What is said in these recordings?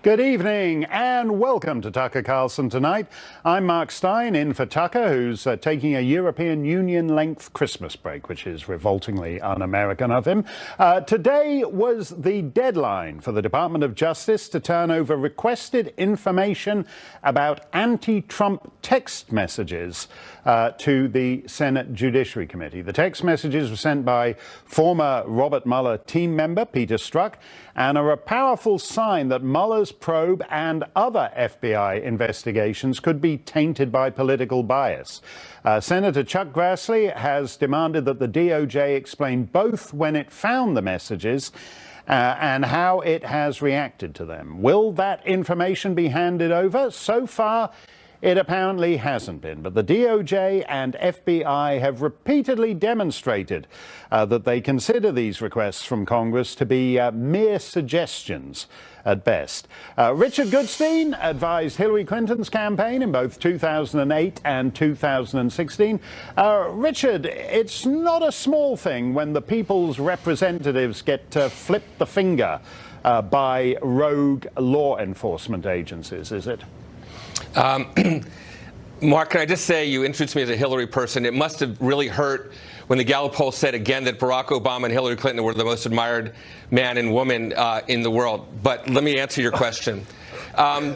Good evening and welcome to Tucker Carlson Tonight. I'm Mark Stein in for Tucker, who's taking a European Union-length Christmas break, which is revoltingly un-American of him. Today was the deadline for the Department of Justice to turn over requested information about anti-Trump text messages to the Senate Judiciary Committee. The text messages were sent by former Robert Mueller team member Peter Strzok and are a powerful sign that Mueller's probe and other FBI investigations could be tainted by political bias. Senator Chuck Grassley has demanded that the DOJ explain both when it found the messages and how it has reacted to them. Will that information be handed over? So far, it apparently hasn't been, but the DOJ and FBI have repeatedly demonstrated that they consider these requests from Congress to be mere suggestions at best. Richard Goodstein advised Hillary Clinton's campaign in both 2008 and 2016. Richard, it's not a small thing when the people's representatives get flipped the finger by rogue law enforcement agencies, is it? Mark, can I just say you introduced me as a Hillary person. It must have really hurt when the Gallup poll said again that Barack Obama and Hillary Clinton were the most admired man and woman in the world. But let me answer your question. I'll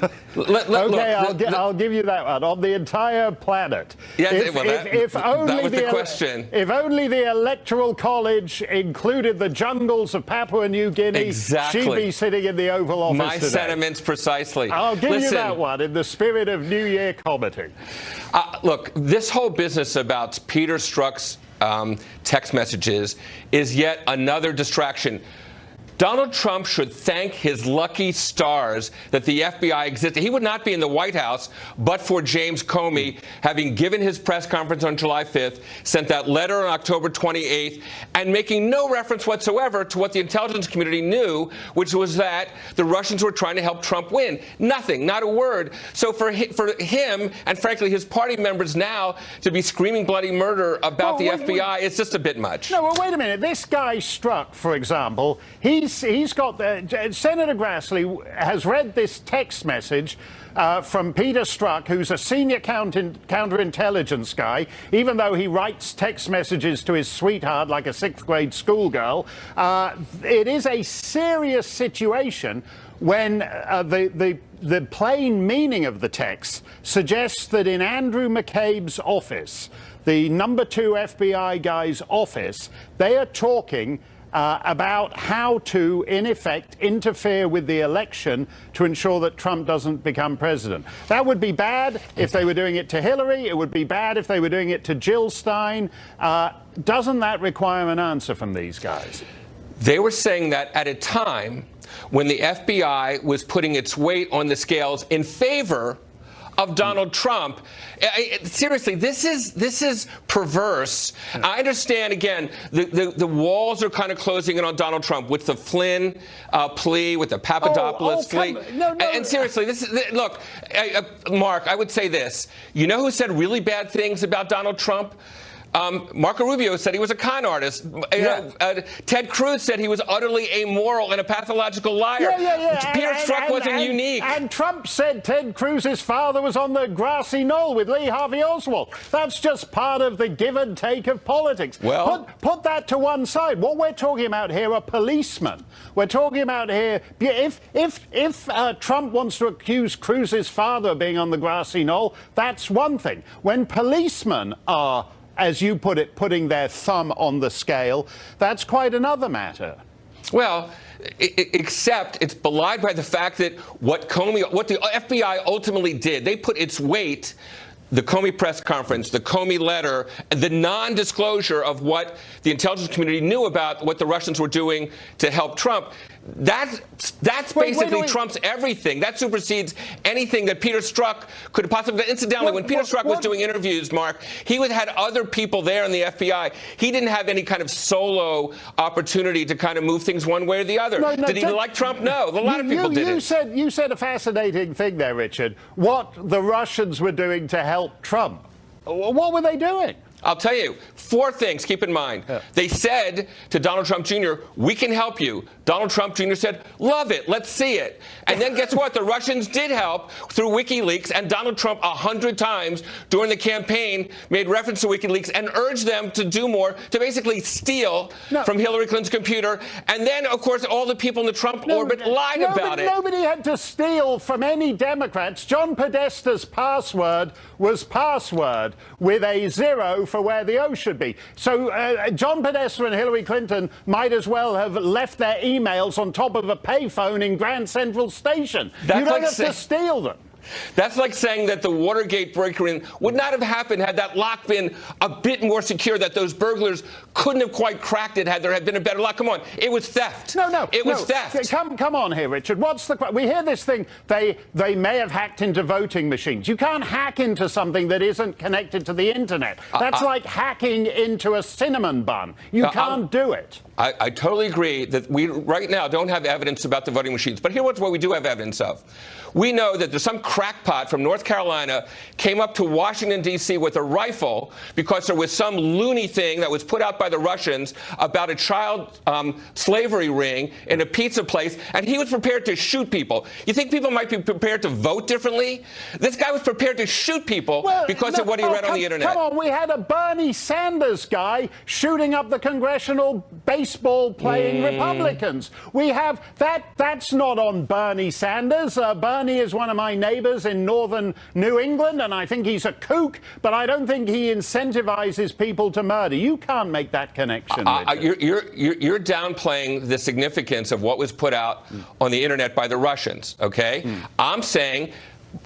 give you that one. On the entire planet. Yes, that was the question. If only the Electoral College included the jungles of Papua New Guinea, exactly, she'd be sitting in the Oval Office My today. sentiments precisely. I'll give you that one in the spirit of New Year commenting. Look, this whole business about Peter Strzok's text messages is yet another distraction. Donald Trump should thank his lucky stars that the FBI existed. He would not be in the White House but for James Comey having given his press conference on July 5th, sent that letter on October 28th, and making no reference whatsoever to what the intelligence community knew, which was that the Russians were trying to help Trump win. Nothing, not a word. So for him and, frankly, his party members now to be screaming bloody murder about the FBI, it's just a bit much. No, well, wait a minute. This guy Strzok, for example, He's got Senator Grassley has read this text message from Peter Strzok, who's a senior counterintelligence guy, even though he writes text messages to his sweetheart like a sixth-grade schoolgirl. It is a serious situation when the plain meaning of the text suggests that in Andrew McCabe's office, the number 2 FBI guy's office, they are talking about how to, in effect, interfere with the election to ensure that Trump doesn't become president. That would be bad if they were doing it to Hillary. It would be bad if they were doing it to Jill Stein. Doesn't that require an answer from these guys? They were saying that at a time when the FBI was putting its weight on the scales in favor of Donald Trump. Seriously, this is perverse. I understand, again, the walls are kind of closing in on Donald Trump with the Flynn plea, with the Papadopoulos plea. No. And seriously, look, Mark, I would say this. You know who said really bad things about Donald Trump? Marco Rubio said he was a con artist. Ted Cruz said he was utterly amoral and a pathological liar. Peter Strzok wasn't unique. And Trump said Ted Cruz's father was on the grassy knoll with Lee Harvey Oswald. That's just part of the give and take of politics. Well, put that to one side. What we're talking about here are policemen. We're talking about here, if Trump wants to accuse Cruz's father of being on the grassy knoll, that's one thing. When policemen are, as you put it, putting their thumb on the scale, that's quite another matter. Well, except it's belied by the fact that what the FBI ultimately did, they put its weight, the Comey press conference, the Comey letter, the non-disclosure of what the intelligence community knew about what the Russians were doing to help Trump. That's basically trumps everything. That supersedes anything that Peter Strzok could possibly. Incidentally, when Peter Strzok was doing interviews, Mark, he had other people there in the FBI. He didn't have any kind of solo opportunity to kind of move things one way or the other. Did he like Trump? No. A lot of people didn't. You said a fascinating thing there, Richard. What the Russians were doing to help Trump. What were they doing? I'll tell you, 4 things, keep in mind. Yeah. They said to Donald Trump Jr., we can help you. Donald Trump Jr. said, love it, let's see it. And then guess what? The Russians did help through WikiLeaks, and Donald Trump 100 times during the campaign made reference to WikiLeaks and urged them to do more, to basically steal from Hillary Clinton's computer. And then, of course, all the people in the Trump orbit lied about it. Nobody had to steal from any Democrats. John Podesta's password was password with a 0 for where the O should be. So John Podesta and Hillary Clinton might as well have left their emails on top of a payphone in Grand Central Station. You don't have to steal them. That's like saying that the Watergate break-in would not have happened had that lock been a bit more secure, that those burglars couldn't have quite cracked it had there had been a better lock. Come on, it was theft. It was theft. Come on here, Richard. We hear this thing, they may have hacked into voting machines. You can't hack into something that isn't connected to the internet. That's like hacking into a cinnamon bun. You can't do it. I totally agree that we right now don't have evidence about the voting machines. But here's what we do have evidence of. We know that there's some crackpot from North Carolina came up to Washington, D.C. with a rifle because there was some loony thing that was put out by the Russians about a child slavery ring in a pizza place, and he was prepared to shoot people. You think people might be prepared to vote differently? This guy was prepared to shoot people because of what he read on the internet. Come on, we had a Bernie Sanders guy shooting up the congressional baseball-playing Republicans. We have that's not on Bernie Sanders. Bernie is one of my neighbors in northern New England, and I think he's a kook, but I don't think he incentivizes people to murder. You can't make that connection. You're downplaying the significance of what was put out on the internet by the Russians, okay? I'm saying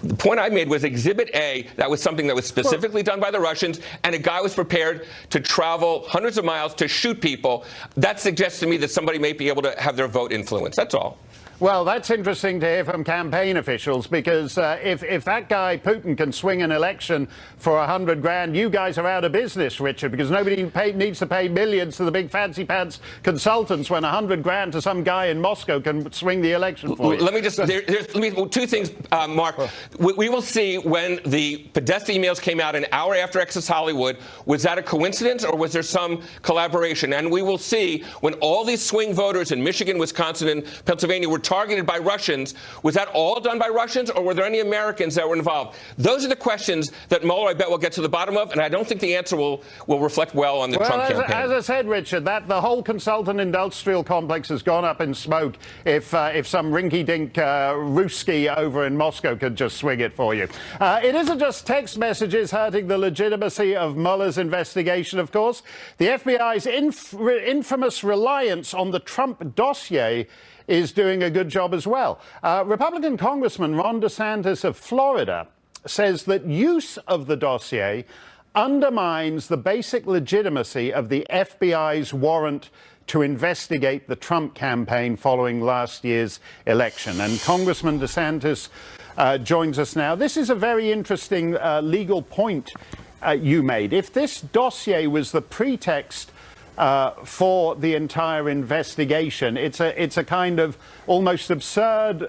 the point I made was Exhibit A. That was something that was specifically done by the Russians, and a guy was prepared to travel hundreds of miles to shoot people. That suggests to me that somebody may be able to have their vote influenced. That's all. Well, that's interesting to hear from campaign officials, because if that guy Putin can swing an election for $100 grand, you guys are out of business, Richard, because nobody needs to pay millions to the big fancy pants consultants when $100 grand to some guy in Moscow can swing the election for you. Let me just, two things, Mark. We will see when the Podesta emails came out an hour after Access Hollywood. Was that a coincidence, or was there some collaboration? And we will see when all these swing voters in Michigan, Wisconsin, and Pennsylvania were targeted by Russians. Was that all done by Russians, or were there any Americans that were involved? Those are the questions that Mueller, I bet, will get to the bottom of, and I don't think the answer will reflect well on the Trump campaign. As I said, Richard, that the whole consultant industrial complex has gone up in smoke if some rinky-dink Ruski over in Moscow could just swing it for you. It isn't just text messages hurting the legitimacy of Mueller's investigation, of course. The FBI's infamous reliance on the Trump dossier is doing a good job as well. Republican Congressman Ron DeSantis of Florida says that use of the dossier undermines the basic legitimacy of the FBI's warrant to investigate the Trump campaign following last year's election. And Congressman DeSantis joins us now. This is a very interesting legal point you made. If this dossier was the pretext for the entire investigation, it's a kind of almost absurd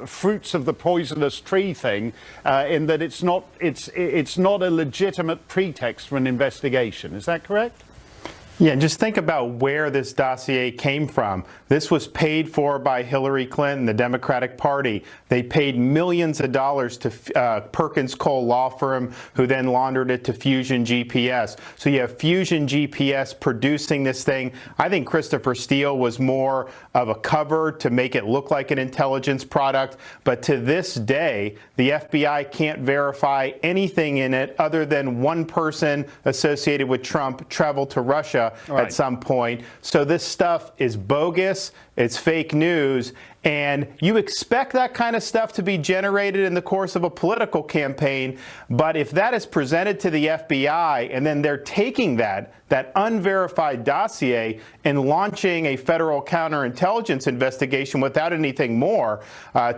fruits of the poisonous tree thing, in that it's not a legitimate pretext for an investigation. Is that correct? Yeah, and just think about where this dossier came from. This was paid for by Hillary Clinton, the Democratic Party. They paid millions of dollars to Perkins Cole law firm, who then laundered it to Fusion GPS. So you have Fusion GPS producing this thing. I think Christopher Steele was more of a cover to make it look like an intelligence product. But to this day, the FBI can't verify anything in it other than one person associated with Trump traveled to Russia at some point. So this stuff is bogus, it's fake news, and you expect that kind of stuff to be generated in the course of a political campaign. But if that is presented to the FBI and then they're taking that unverified dossier and launching a federal counterintelligence investigation without anything more,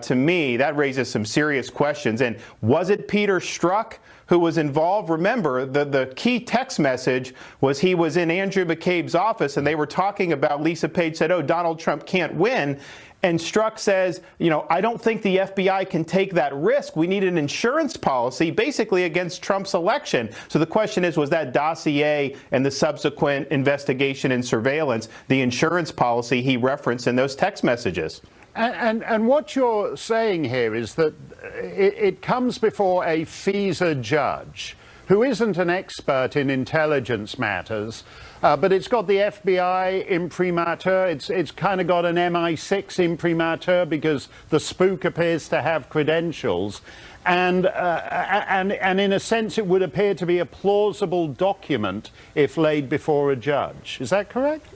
to me, that raises some serious questions. And was it Peter Strzok who was involved. Remember, the key text message was he was in Andrew McCabe's office, and they were talking about, Lisa Page said, oh, Donald Trump can't win. And Strzok says, you know, I don't think the FBI can take that risk. We need an insurance policy basically against Trump's election. So the question is, was that dossier and the subsequent investigation and surveillance the insurance policy he referenced in those text messages? And what you're saying here is that it comes before a FISA judge who isn't an expert in intelligence matters, but it's got the FBI imprimatur. It's kind of got an MI6 imprimatur because the spook appears to have credentials. And in a sense, it would appear to be a plausible document if laid before a judge. Is that correct?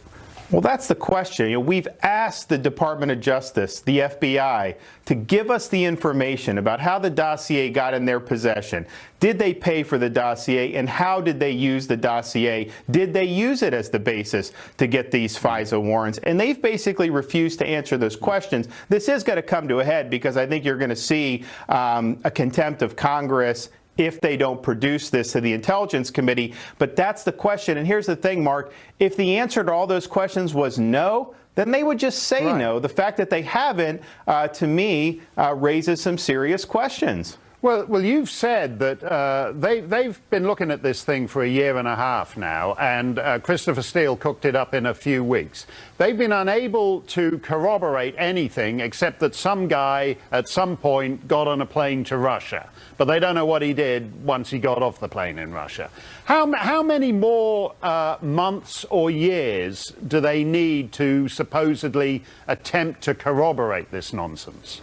Well, that's the question. You know, we've asked the Department of Justice, the FBI, to give us the information about how the dossier got in their possession. Did they pay for the dossier, and how did they use the dossier? Did they use it as the basis to get these FISA warrants? And they've basically refused to answer those questions. This is going to come to a head because I think you're going to see a contempt of Congress if they don't produce this to the Intelligence Committee. But that's the question. And here's the thing, Mark. If the answer to all those questions was no, then they would just say no. The fact that they haven't, to me, raises some serious questions. Well, you've said that they've been looking at this thing for a year and a half now, and Christopher Steele cooked it up in a few weeks. They've been unable to corroborate anything except that some guy at some point got on a plane to Russia, but they don't know what he did once he got off the plane in Russia. How many more months or years do they need to supposedly attempt to corroborate this nonsense?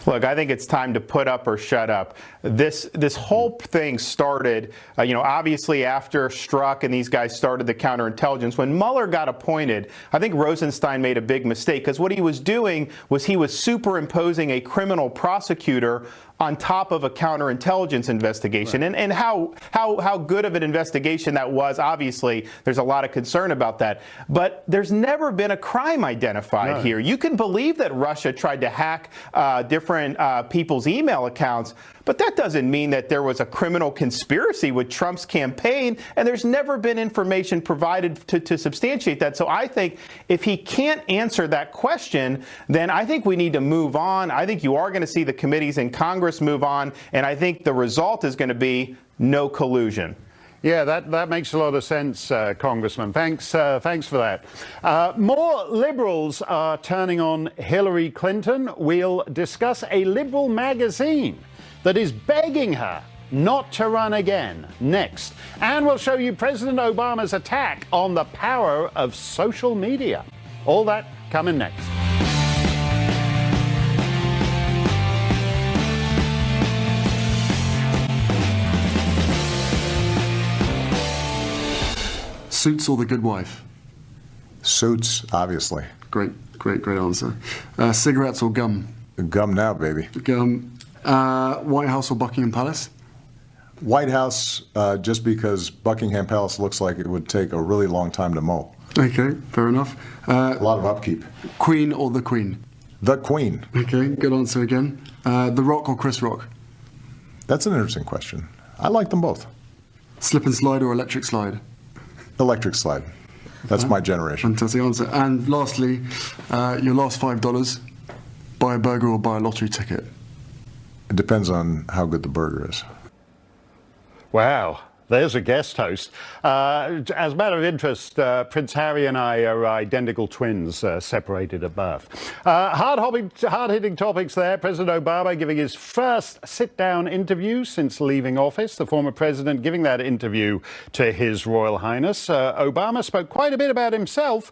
Look, I think it's time to put up or shut up. This whole thing started, obviously after Strzok and these guys started the counterintelligence. When Mueller got appointed, I think Rosenstein made a big mistake because what he was doing was he was superimposing a criminal prosecutor on top of a counterintelligence investigation. Right. And how good of an investigation that was, obviously, there's a lot of concern about that. But there's never been a crime identified here. You can believe that Russia tried to hack different people's email accounts, but that doesn't mean that there was a criminal conspiracy with Trump's campaign, and there's never been information provided to substantiate that. So I think if he can't answer that question, then I think we need to move on. I think you are going to see the committees in Congress move on, and I think the result is going to be no collusion. Yeah, that makes a lot of sense, Congressman. Thanks for that. More liberals are turning on Hillary Clinton. We'll discuss a liberal magazine that is begging her not to run again next. And we'll show you President Obama's attack on the power of social media. All that coming next. Suits or The Good Wife? Suits, obviously. Great answer. Cigarettes or gum? Gum now, baby. Gum. White House or Buckingham Palace? White House, just because Buckingham Palace looks like it would take a really long time to mow. Okay, fair enough. A lot of upkeep. Queen or the Queen? The Queen. Okay, good answer again. The Rock or Chris Rock? That's an interesting question. I like them both. Slip and slide or electric slide? Electric slide. That's my generation. Fantastic answer. And lastly, your last $5, buy a burger or buy a lottery ticket? It depends on how good the burger is. Wow, there's a guest host. As a matter of interest, Prince Harry and I are identical twins, separated at birth. Hard-hitting topics there. President Obama giving his first sit-down interview since leaving office. The former president giving that interview to His Royal Highness. Obama spoke quite a bit about himself,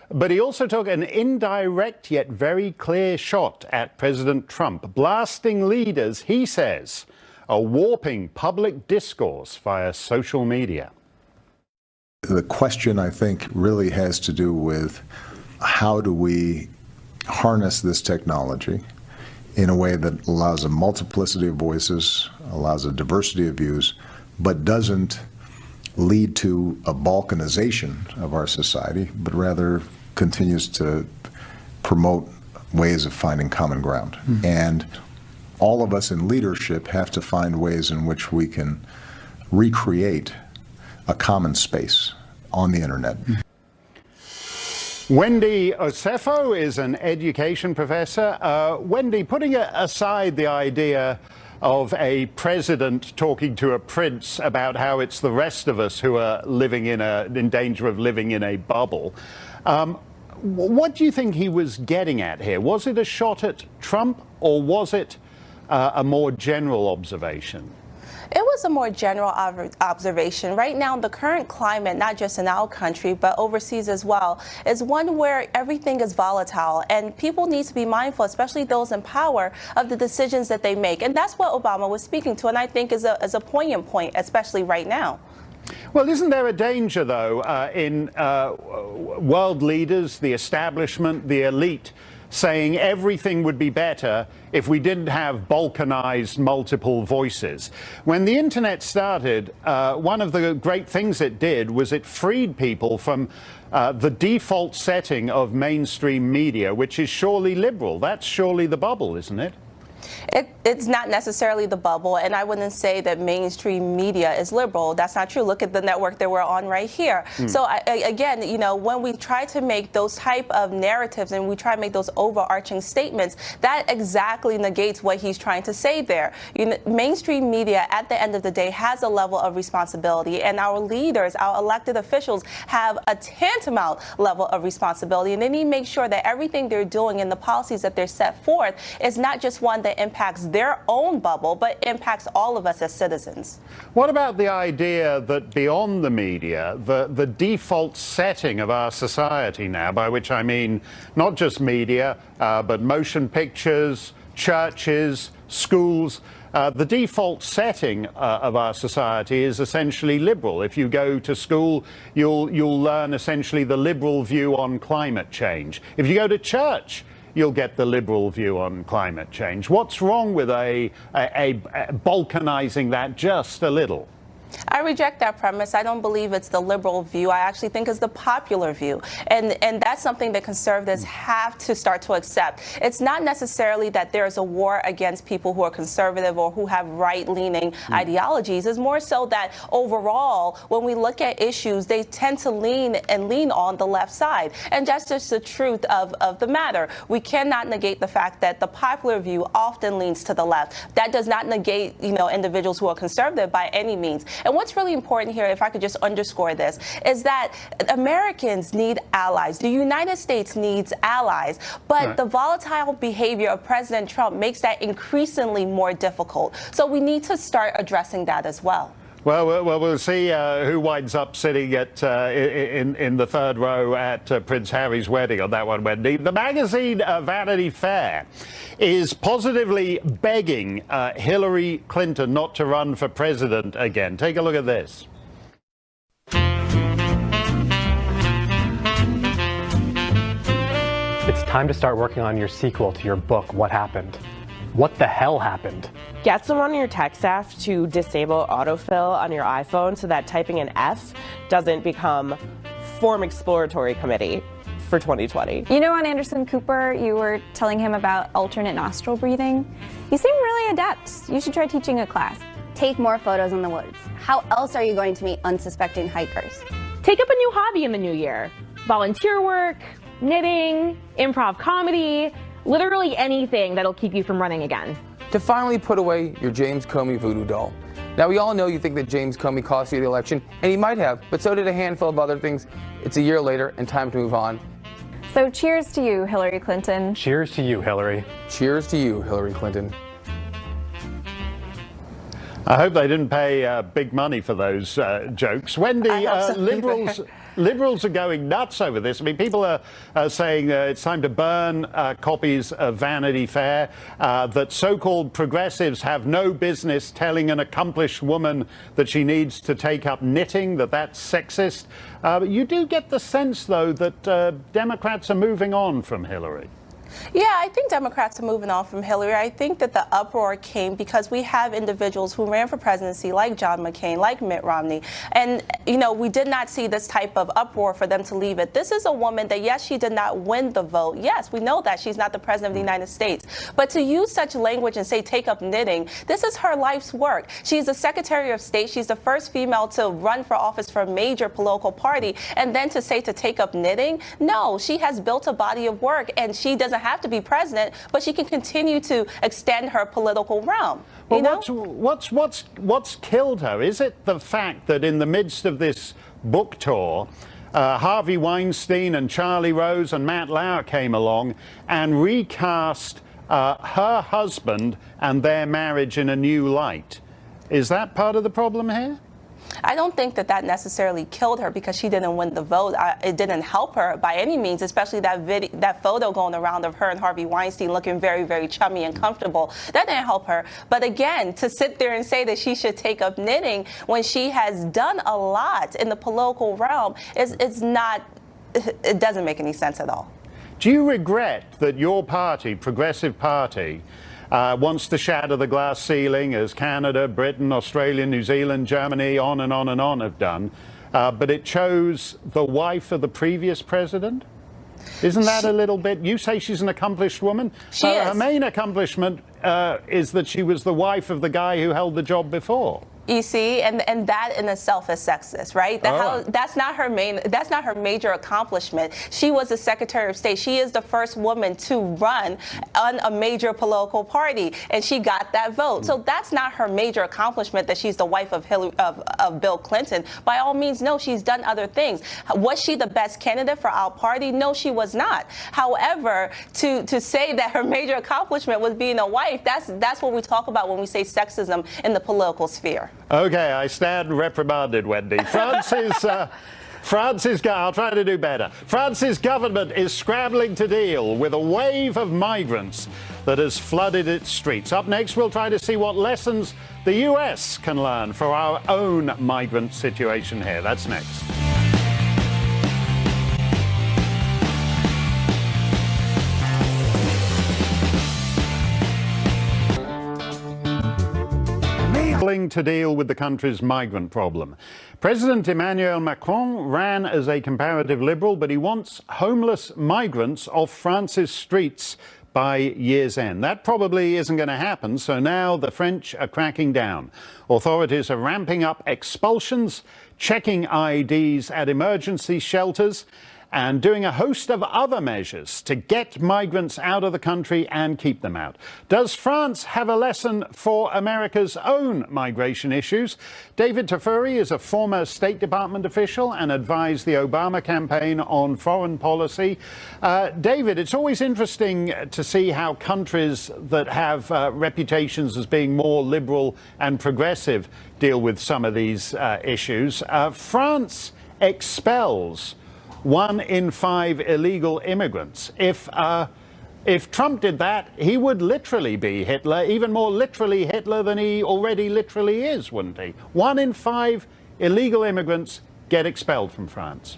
but he also took an indirect yet very clear shot at President Trump, blasting leaders, he says, are warping public discourse via social media. The question, I think, really has to do with how do we harness this technology in a way that allows a multiplicity of voices, allows a diversity of views, but doesn't lead to a balkanization of our society, but rather continues to promote ways of finding common ground. And all of us in leadership have to find ways in which we can recreate a common space on the internet. Wendy Osefo is an education professor. Wendy, putting aside the idea of a president talking to a prince about how it's the rest of us who are living in danger of living in a bubble, what do you think he was getting at here? Was it a shot at Trump, or was it a more general observation? It was a more general observation. Right now, the current climate, not just in our country, but overseas as well, is one where everything is volatile, and people need to be mindful, especially those in power, of the decisions that they make. And that's what Obama was speaking to, and I think is a poignant point, especially right now. Well, isn't there a danger, though, in world leaders, the establishment, the elite, saying everything would be better if we didn't have balkanized multiple voices? When the internet started, one of the great things it did was it freed people from the default setting of mainstream media, which is surely liberal. That's surely the bubble, isn't it? It's not necessarily the bubble, and I wouldn't say that mainstream media is liberal. That's not true. Look at the network that we're on right here. So again, you know, when we try to make those type of narratives and we try to make those overarching statements, that exactly negates what he's trying to say there. You know, mainstream media, at the end of the day, has a level of responsibility, and our leaders, our elected officials, have a tantamount level of responsibility, and they need to make sure that everything they're doing and the policies that they're set forth is not just one that impacts their own bubble, but impacts all of us as citizens. What about the idea that beyond the media, the default setting of our society now, by which I mean not just media, but motion pictures, churches, schools, the default setting of our society is essentially liberal. If you go to school, you'll learn essentially the liberal view on climate change. If you go to church, you'll get the liberal view on climate change. What's wrong with balkanizing that just a little? I reject that premise. I don't believe it's the liberal view. I actually think it's the popular view. And that's something that conservatives have to start to accept. It's not necessarily that there's a war against people who are conservative or who have right-leaning ideologies. It's more so that overall, when we look at issues, they tend to lean on the left side. And that's just the truth of the matter. We cannot negate the fact that the popular view often leans to the left. That does not negate, you know, individuals who are conservative by any means. And what's really important here, if I could just underscore this, is that Americans need allies. The United States needs allies. But the volatile behavior of President Trump makes that increasingly more difficult. So we need to start addressing that as well. Well, we'll see who winds up sitting at in the third row at Prince Harry's wedding on that one, Wendy. The magazine Vanity Fair is positively begging Hillary Clinton not to run for president again. Take a look at this. It's time to start working on your sequel to your book, What Happened? What the hell happened? Get someone on your tech staff to disable autofill on your iPhone so that typing an F doesn't become Form Exploratory Committee for 2020. You know, on Anderson Cooper, you were telling him about alternate nostril breathing. You seem really adept. You should try teaching a class. Take more photos in the woods. How else are you going to meet unsuspecting hikers? Take up a new hobby in the new year. Volunteer work, knitting, improv comedy, literally anything that'll keep you from running again. To finally put away your James Comey voodoo doll. Now, we all know you think that James Comey cost you the election, and he might have, but so did a handful of other things. It's a year later, and time to move on. So cheers to you, Hillary Clinton. Cheers to you, Hillary. Cheers to you, Hillary Clinton. I hope they didn't pay big money for those jokes. Wendy, liberals are going nuts over this. I mean, people are saying it's time to burn copies of Vanity Fair, that so-called progressives have no business telling an accomplished woman that she needs to take up knitting, that's sexist. But you do get the sense, though, that Democrats are moving on from Hillary. Yeah, I think Democrats are moving on from Hillary. I think that the uproar came because we have individuals who ran for presidency like John McCain, like Mitt Romney. And, you know, we did not see this type of uproar for them to leave it. This is a woman that, yes, she did not win the vote. Yes, we know that. She's not the president of the United States. But to use such language and say take up knitting, this is her life's work. She's the Secretary of State. She's the first female to run for office for a major political party. And then to say to take up knitting? No, she has built a body of work, and she doesn't have to be president, but she can continue to extend her political realm. Well, what's killed her? Is it the fact that in the midst of this book tour, Harvey Weinstein and Charlie Rose and Matt Lauer came along and recast her husband and their marriage in a new light? Is that part of the problem here? I don't think that that necessarily killed her because she didn't win the vote. It didn't help her by any means, especially that photo going around of her and Harvey Weinstein looking very, very chummy and comfortable. That didn't help her. But again, to sit there and say that she should take up knitting when she has done a lot in the political realm is not, it doesn't make any sense at all. Do you regret that your party, Progressive Party, wants to shatter the glass ceiling, as Canada, Britain, Australia, New Zealand, Germany, on and on and on have done, but it chose the wife of the previous president? Isn't that a little bit... You say she's an accomplished woman? She is. Her main accomplishment is that she was the wife of the guy who held the job before. You see, and that in itself is sexist, right? That's not her major accomplishment. She was the Secretary of State. She is the first woman to run on a major political party, and she got that vote. So that's not her major accomplishment, that she's the wife of Bill Clinton. By all means, no, she's done other things. Was she the best candidate for our party? No, she was not. However, to say that her major accomplishment was being a wife, that's what we talk about when we say sexism in the political sphere. Okay, I stand reprimanded, Wendy. France's, I'll try to do better. France's government is scrambling to deal with a wave of migrants that has flooded its streets. Up next, we'll try to see what lessons the US can learn for our own migrant situation here. That's next. To deal with the country's migrant problem. President Emmanuel Macron ran as a comparative liberal, but he wants homeless migrants off France's streets by year's end. That probably isn't going to happen, so now the French are cracking down. Authorities are ramping up expulsions, checking IDs at emergency shelters, and doing a host of other measures to get migrants out of the country and keep them out. Does France have a lesson for America's own migration issues? David Tafuri is a former State Department official and advised the Obama campaign on foreign policy. David, it's always interesting to see how countries that have reputations as being more liberal and progressive deal with some of these issues. France expels 1 in 5 illegal immigrants. If Trump did that, he would literally be Hitler, even more literally Hitler than he already literally is, wouldn't he? 1 in 5 illegal immigrants get expelled from France.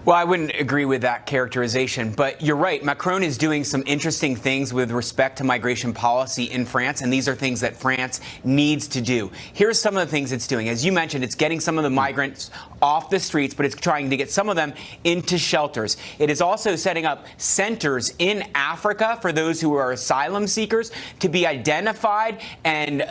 Well, I wouldn't agree with that characterization, but you're right. Macron is doing some interesting things with respect to migration policy in France, and these are things that France needs to do. Here's some of the things it's doing. As you mentioned, it's getting some of the migrants off the streets, but it's trying to get some of them into shelters. It is also setting up centers in Africa for those who are asylum seekers to be identified and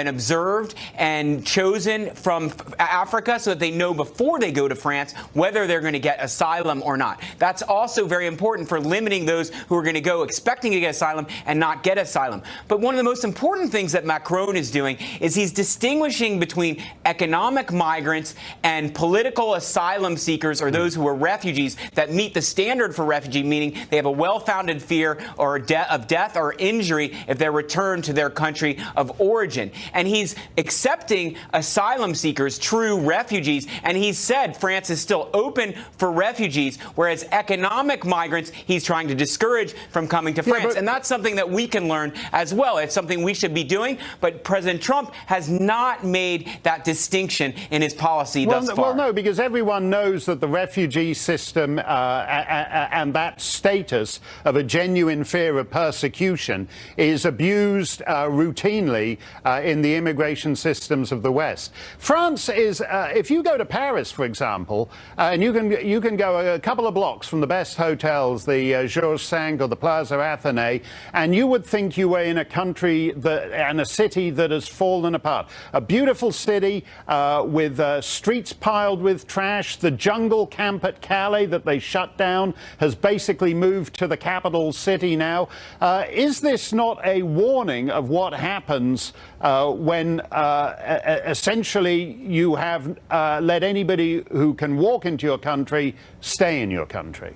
observed and chosen from Africa so that they know before they go to France whether they're going to get asylum or not. That's also very important for limiting those who are going to go expecting to get asylum and not get asylum. But one of the most important things that Macron is doing is he's distinguishing between economic migrants and political asylum seekers, or those who are refugees that meet the standard for refugee, meaning they have a well-founded fear or of death or injury if they're returned to their country of origin. And he's accepting asylum seekers, true refugees, and he said France is still open for refugees, whereas economic migrants he's trying to discourage from coming to France. And that's something that we can learn as well. It's something we should be doing, but President Trump has not made that distinction in his policy thus far. Well, no, because everyone knows that the refugee system and that status of a genuine fear of persecution is abused routinely in the immigration systems of the West. France is, if you go to Paris, for example, and you can go a couple of blocks from the best hotels, the Georges V or the Plaza Athénée, and you would think you were in a country and a city that has fallen apart. A beautiful city with streets piled with trash. The jungle camp at Calais that they shut down has basically moved to the capital city now. Is this not a warning of what happens when essentially you have let anybody who can walk into your country stay in your country?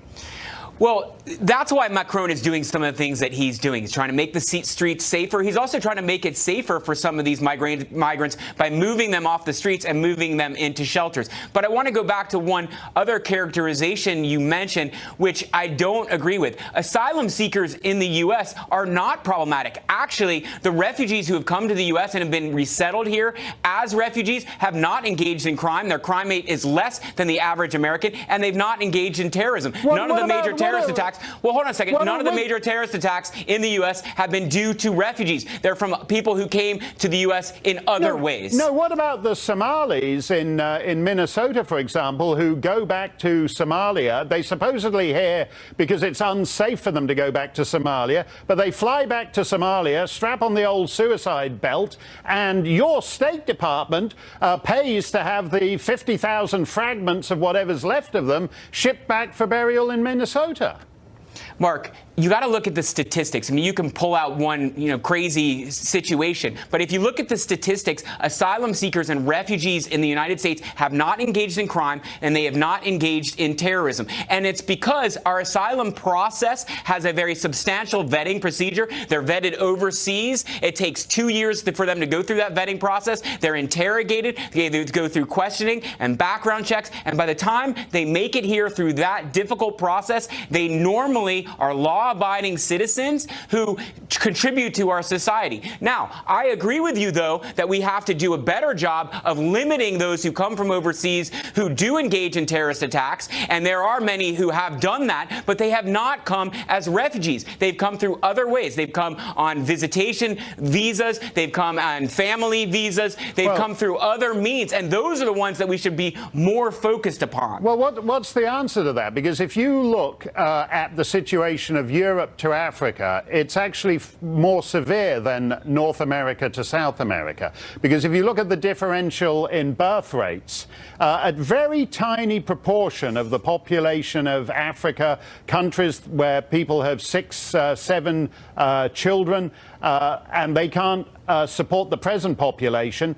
Well, that's why Macron is doing some of the things that he's doing. He's trying to make the streets safer. He's also trying to make it safer for some of these migrants by moving them off the streets and moving them into shelters. But I want to go back to one other characterization you mentioned, which I don't agree with. Asylum seekers in the U.S. are not problematic. Actually, the refugees who have come to the U.S. and have been resettled here as refugees have not engaged in crime. Their crime rate is less than the average American, and they've not engaged in terrorism. None of the major terrorist attacks. Well, hold on a second. None of the major terrorist attacks in the U.S. have been due to refugees. They're from people who came to the U.S. in other ways. No, what about the Somalis in Minnesota, for example, who go back to Somalia? They supposedly here because it's unsafe for them to go back to Somalia, but they fly back to Somalia, strap on the old suicide belt, and your State Department pays to have the 50,000 fragments of whatever's left of them shipped back for burial in Minnesota. Mark, you got to look at the statistics. I mean, you can pull out one, crazy situation, but if you look at the statistics, asylum seekers and refugees in the United States have not engaged in crime and they have not engaged in terrorism. And it's because our asylum process has a very substantial vetting procedure. They're vetted overseas. It takes 2 years for them to go through that vetting process. They're interrogated. They go through questioning and background checks. And by the time they make it here through that difficult process, they normally are law-abiding citizens who contribute to our society. Now, I agree with you, though, that we have to do a better job of limiting those who come from overseas who do engage in terrorist attacks, and there are many who have done that, but they have not come as refugees. They've come through other ways. They've come on visitation visas. They've come on family visas. They've come through other means, and those are the ones that we should be more focused upon. Well, what's the answer to that? Because if you look at the situation of Europe to Africa, it's actually more severe than North America to South America. Because if you look at the differential in birth rates, a very tiny proportion of the population of Africa, countries where people have 6, 7 children, and they can't support the present population,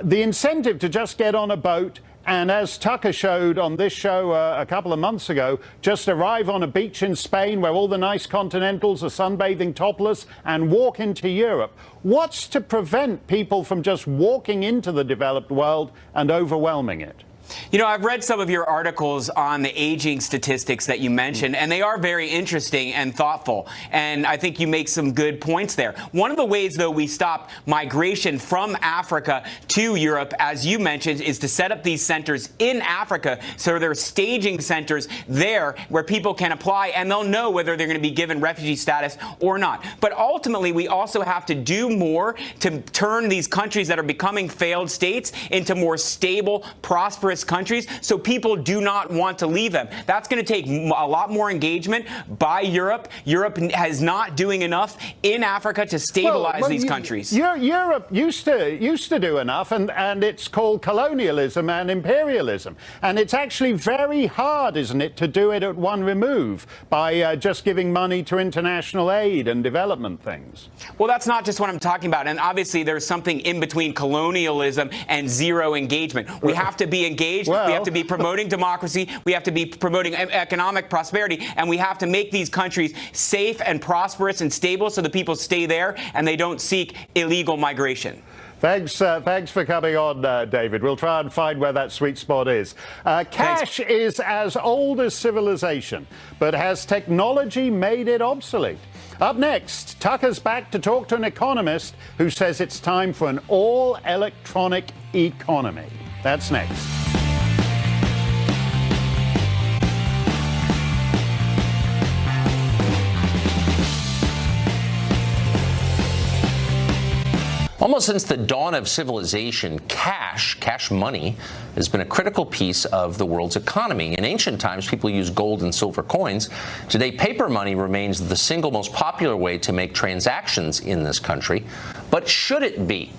the incentive to just get on a boat and, as Tucker showed on this show a couple of months ago, just arrive on a beach in Spain where all the nice continentals are sunbathing topless and walk into Europe. What's to prevent people from just walking into the developed world and overwhelming it? I've read some of your articles on the aging statistics that you mentioned, and they are very interesting and thoughtful. And I think you make some good points there. One of the ways, though, we stop migration from Africa to Europe, as you mentioned, is to set up these centers in Africa. So there are staging centers there where people can apply, and they'll know whether they're going to be given refugee status or not. But ultimately, we also have to do more to turn these countries that are becoming failed states into more stable, prosperous countries, so people do not want to leave them. That's going to take a lot more engagement by Europe. Europe is not doing enough in Africa to stabilize these countries. Europe used to do enough, and it's called colonialism and imperialism. And it's actually very hard, isn't it, to do it at one remove by just giving money to international aid and development things. Well, that's not just what I'm talking about. And obviously, there's something in between colonialism and zero engagement. We have to be engaged. We have to be promoting democracy. We have to be promoting economic prosperity. And we have to make these countries safe and prosperous and stable so the people stay there and they don't seek illegal migration. Thanks for coming on, David. We'll try and find where that sweet spot is. Cash is as old as civilization, but has technology made it obsolete? Up next, Tucker's back to talk to an economist who says it's time for an all-electronic economy. That's next. Almost since the dawn of civilization, cash money, has been a critical piece of the world's economy. In ancient times, people used gold and silver coins. Today, paper money remains the single most popular way to make transactions in this country. But should it be?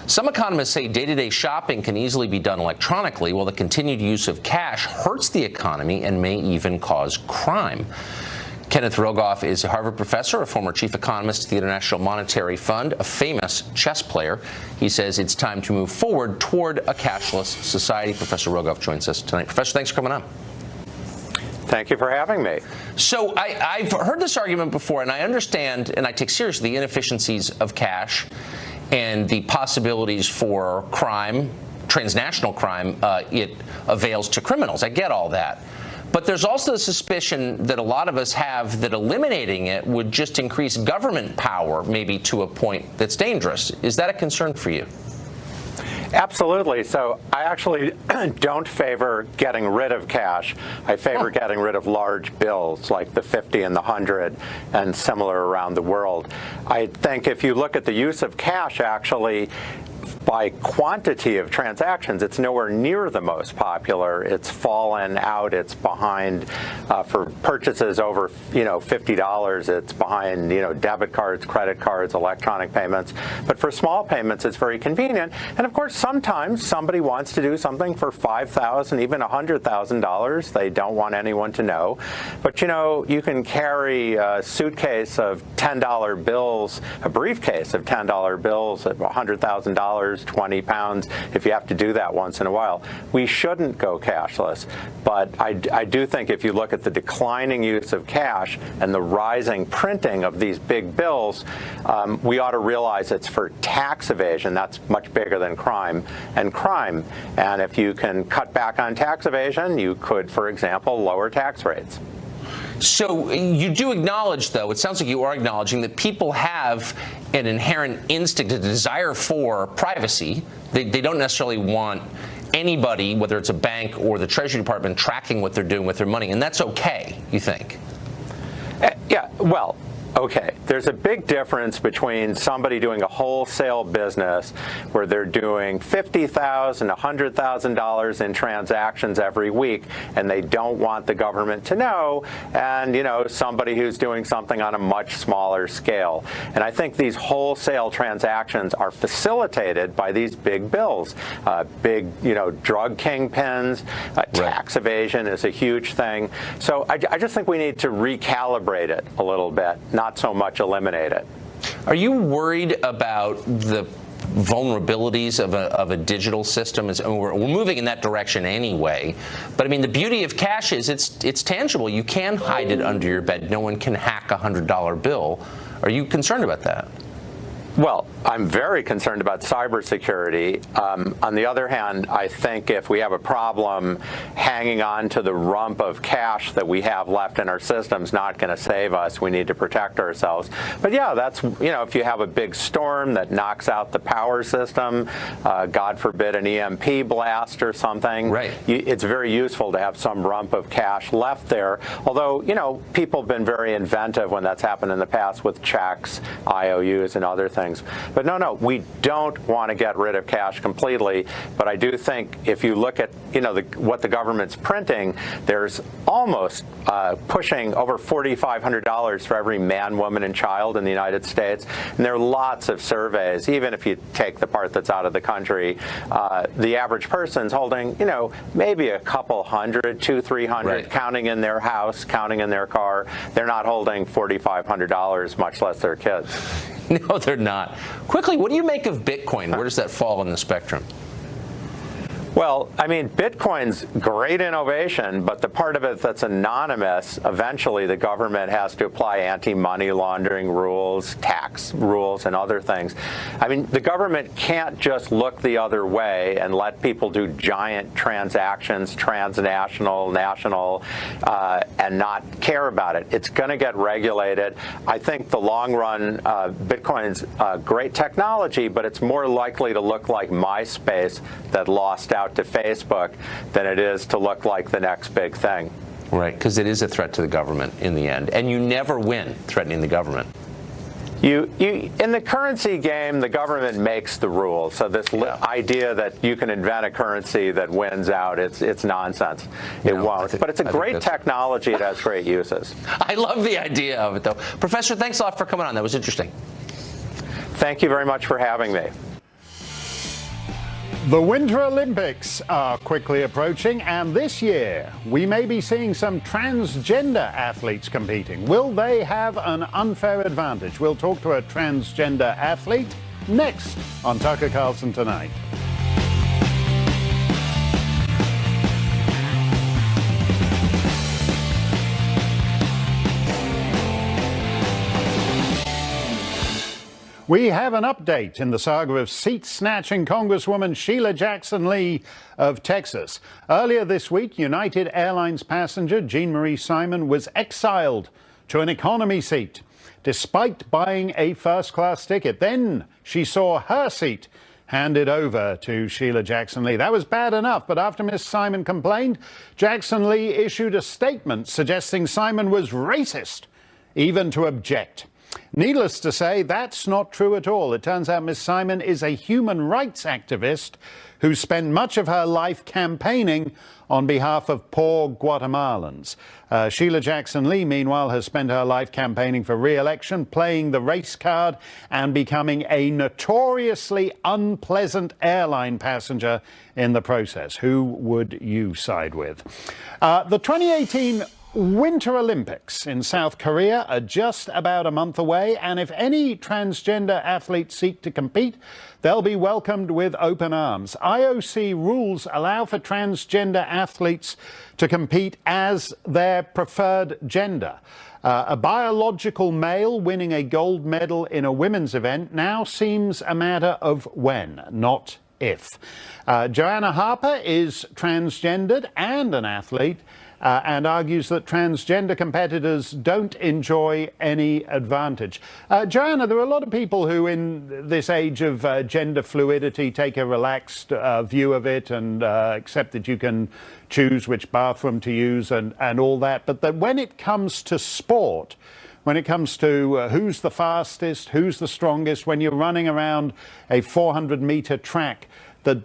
Some economists say day-to-day shopping can easily be done electronically, while the continued use of cash hurts the economy and may even cause crime. Kenneth Rogoff is a Harvard professor, a former chief economist at the International Monetary Fund, a famous chess player. He says it's time to move forward toward a cashless society. Professor Rogoff joins us tonight. Professor, thanks for coming on. Thank you for having me. So I've heard this argument before, and I understand and I take seriously the inefficiencies of cash and the possibilities for crime, transnational crime, it avails to criminals. I get all that. But there's also the suspicion that a lot of us have that eliminating it would just increase government power, maybe to a point that's dangerous. Is that a concern for you? Absolutely. So I actually don't favor getting rid of cash. I favor getting rid of large bills like the 50 and the 100 and similar around the world. I think if you look at the use of cash, actually, by quantity of transactions, it's nowhere near the most popular. It's fallen out. It's behind for purchases over, $50. It's behind, debit cards, credit cards, electronic payments. But for small payments, it's very convenient. And of course, sometimes somebody wants to do something for $5,000, even $100,000. They don't want anyone to know. But you can carry a suitcase of $10 bills, a briefcase of $10 bills at $100,000. 20 pounds, if you have to do that once in a while. We shouldn't go cashless, but I do think if you look at the declining use of cash and the rising printing of these big bills, we ought to realize it's for tax evasion. That's much bigger than crime. And if you can cut back on tax evasion, you could, for example, lower tax rates. So you do acknowledge, though, it sounds like you are acknowledging that people have an inherent instinct, a desire for privacy. They don't necessarily want anybody, whether it's a bank or the Treasury Department, tracking what they're doing with their money. And that's okay, you think? Yeah, well, okay, there's a big difference between somebody doing a wholesale business where they're doing $50,000, $100,000 in transactions every week, and they don't want the government to know, and somebody who's doing something on a much smaller scale. And I think these wholesale transactions are facilitated by these big bills, big drug kingpins, tax evasion is a huge thing. So I just think we need to recalibrate it a little bit, not so much eliminate it. Are you worried about the vulnerabilities of a digital system? We're moving in that direction anyway. But I mean, the beauty of cash is it's tangible. You can hide it under your bed. No one can hack a $100 bill. Are you concerned about that? Well, I'm very concerned about cybersecurity. On the other hand, I think if we have a problem, hanging on to the rump of cash that we have left in our system's not going to save us. We need to protect ourselves. But yeah, that's, if you have a big storm that knocks out the power system, God forbid an EMP blast or something, it's very useful to have some rump of cash left there. Although, people have been very inventive when that's happened in the past with checks, IOUs, and other things. But no, we don't want to get rid of cash completely. But I do think if you look at what the government's printing, there's almost pushing over $4,500 for every man, woman, and child in the United States. And there are lots of surveys. Even if you take the part that's out of the country, the average person's holding maybe a couple hundred, $200-300, counting in their house, counting in their car. They're not holding $4,500, much less their kids. No, they're not. Quickly, what do you make of Bitcoin? Where does that fall in the spectrum? Well, I mean, Bitcoin's great innovation, but the part of it that's anonymous, eventually the government has to apply anti-money laundering rules, tax rules, and other things. I mean, the government can't just look the other way and let people do giant transactions, transnational, national, and not care about it. It's going to get regulated. I think the long run, Bitcoin's great technology, but it's more likely to look like MySpace that lost out to Facebook than it is to look like the next big thing. Right, because it is a threat to the government in the end, and you never win threatening the government. In the currency game, the government makes the rules. So this idea that you can invent a currency that wins out, it's nonsense. It won't. But it's a great technology. It has great uses. I love the idea of it, though. Professor, thanks a lot for coming on. That was interesting. Thank you very much for having me. The Winter Olympics are quickly approaching, and this year we may be seeing some transgender athletes competing. Will they have an unfair advantage? We'll talk to a transgender athlete next on Tucker Carlson Tonight. We have an update in the saga of seat-snatching Congresswoman Sheila Jackson Lee of Texas. Earlier this week, United Airlines passenger Jean Marie Simon was exiled to an economy seat, despite buying a first-class ticket. Then she saw her seat handed over to Sheila Jackson Lee. That was bad enough, but after Miss Simon complained, Jackson Lee issued a statement suggesting Simon was racist, even to object. Needless to say, that's not true at all. It turns out Miss Simon is a human rights activist who spent much of her life campaigning on behalf of poor Guatemalans. Sheila Jackson Lee, meanwhile, has spent her life campaigning for re-election, playing the race card, and becoming a notoriously unpleasant airline passenger in the process. Who would you side with? The 2018 Winter Olympics in South Korea are just about a month away, and if any transgender athletes seek to compete, they'll be welcomed with open arms. IOC rules allow for transgender athletes to compete as their preferred gender. A biological male winning a gold medal in a women's event now seems a matter of when, not if. Joanna Harper is transgendered and an athlete, and argues that transgender competitors don't enjoy any advantage. Joanna, there are a lot of people who in this age of gender fluidity take a relaxed view of it and accept that you can choose which bathroom to use and all that. But that when it comes to sport, when it comes to who's the fastest, who's the strongest, when you're running around a 400-meter track, that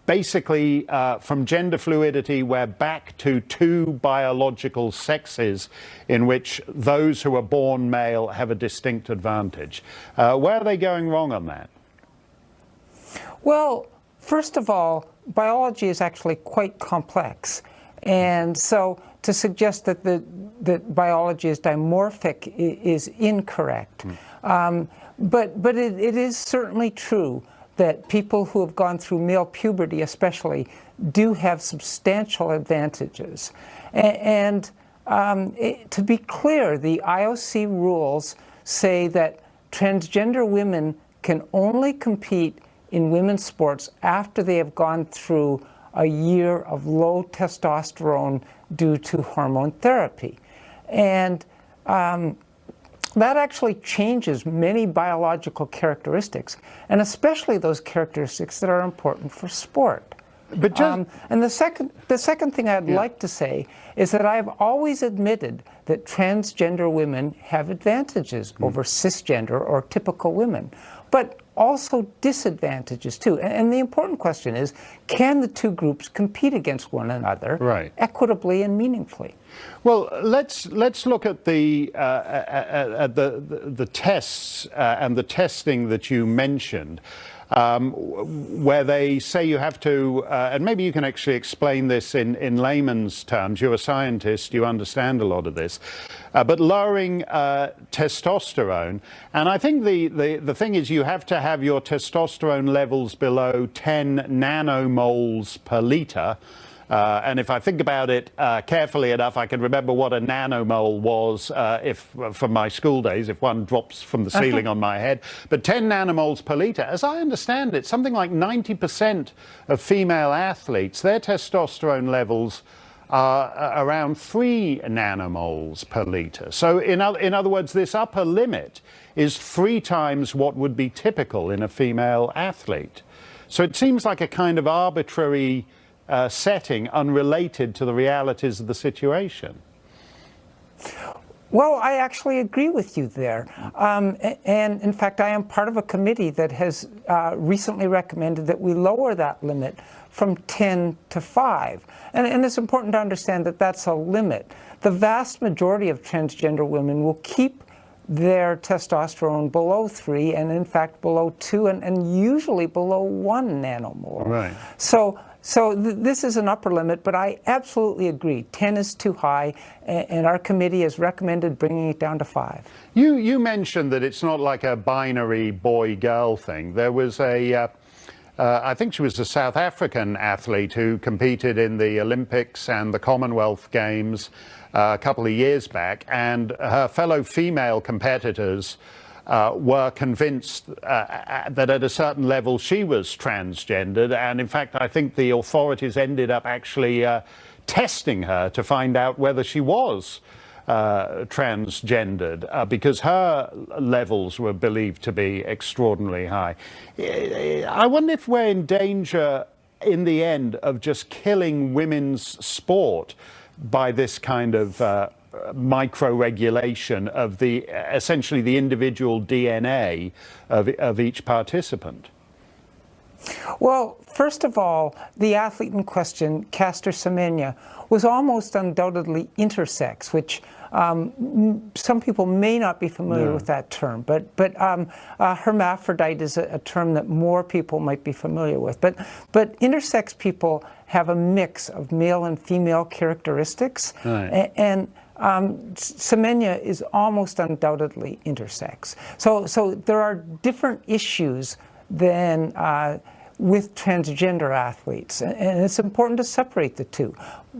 basically, from gender fluidity, we're back to two biological sexes in which those who are born male have a distinct advantage. Where are they going wrong on that? Well, first of all, biology is actually quite complex. And so to suggest that that biology is dimorphic is incorrect. But it is certainly true that people who have gone through male puberty especially do have substantial advantages. And to be clear, the IOC rules say that transgender women can only compete in women's sports after they have gone through a year of low testosterone due to hormone therapy. And that actually changes many biological characteristics, and especially those characteristics that are important for sport. But and the second thing I'd like to say is that I've always admitted that transgender women have advantages over cisgender or typical women, but also disadvantages too. And the important question is, can the two groups compete against one another equitably and meaningfully? Well, let's look at the tests and the testing that you mentioned. where they say you have to, and maybe you can actually explain this in layman's terms. You're a scientist, you understand a lot of this, but lowering testosterone. And I think the thing is you have to have your testosterone levels below 10 nanomoles per liter. And if I think about it carefully enough, I can remember what a nanomole was from my school days, if one drops from the ceiling on my head. But 10 nanomoles per liter, as I understand it, something like 90% of female athletes, their testosterone levels are around 3 nanomoles per liter. So in other words, this upper limit is 3 times what would be typical in a female athlete. So it seems like a kind of arbitrary setting unrelated to the realities of the situation. Well, I actually agree with you there. And in fact, I am part of a committee that has recently recommended that we lower that limit from 10 to 5. And it's important to understand that that's a limit. The vast majority of transgender women will keep their testosterone below 3 and in fact below 2 and usually below 1 nanomole. Right. So this is an upper limit, but I absolutely agree. 10 is too high, and our committee has recommended bringing it down to 5. You mentioned that it's not like a binary boy-girl thing. There was I think she was a South African athlete who competed in the Olympics and the Commonwealth Games a couple of years back, and her fellow female competitors were convinced that at a certain level she was transgendered, and in fact I think the authorities ended up actually testing her to find out whether she was transgendered because her levels were believed to be extraordinarily high. I wonder if we're in danger in the end of just killing women's sport by this kind of micro-regulation of essentially the individual DNA of each participant. Well, first of all, the athlete in question, Caster Semenya, was almost undoubtedly intersex, which some people may not be familiar with that term, but hermaphrodite is a term that more people might be familiar with. But intersex people have a mix of male and female characteristics, right. And Semenya is almost undoubtedly intersex. So there are different issues than with transgender athletes, and it's important to separate the two.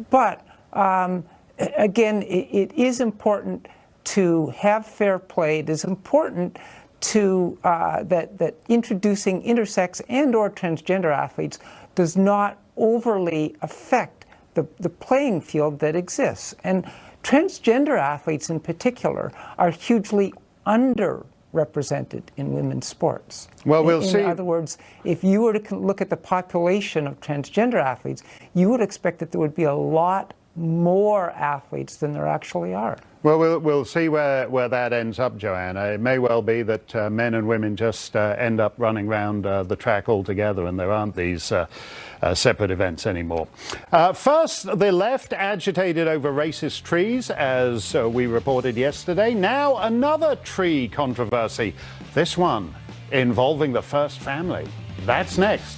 But again, it is important to have fair play. It is important to that introducing intersex and/or transgender athletes does not overly affect the playing field that exists. And transgender athletes in particular are hugely underrepresented in women's sports. Well, we'll see. In other words, if you were to look at the population of transgender athletes, you would expect that there would be a lot more athletes than there actually are. Well, we'll see where that ends up, Joanna. It may well be that men and women just end up running around the track altogether and there aren't these separate events anymore. First, the left agitated over racist trees, as we reported yesterday. Now, another tree controversy, this one involving the first family. That's next.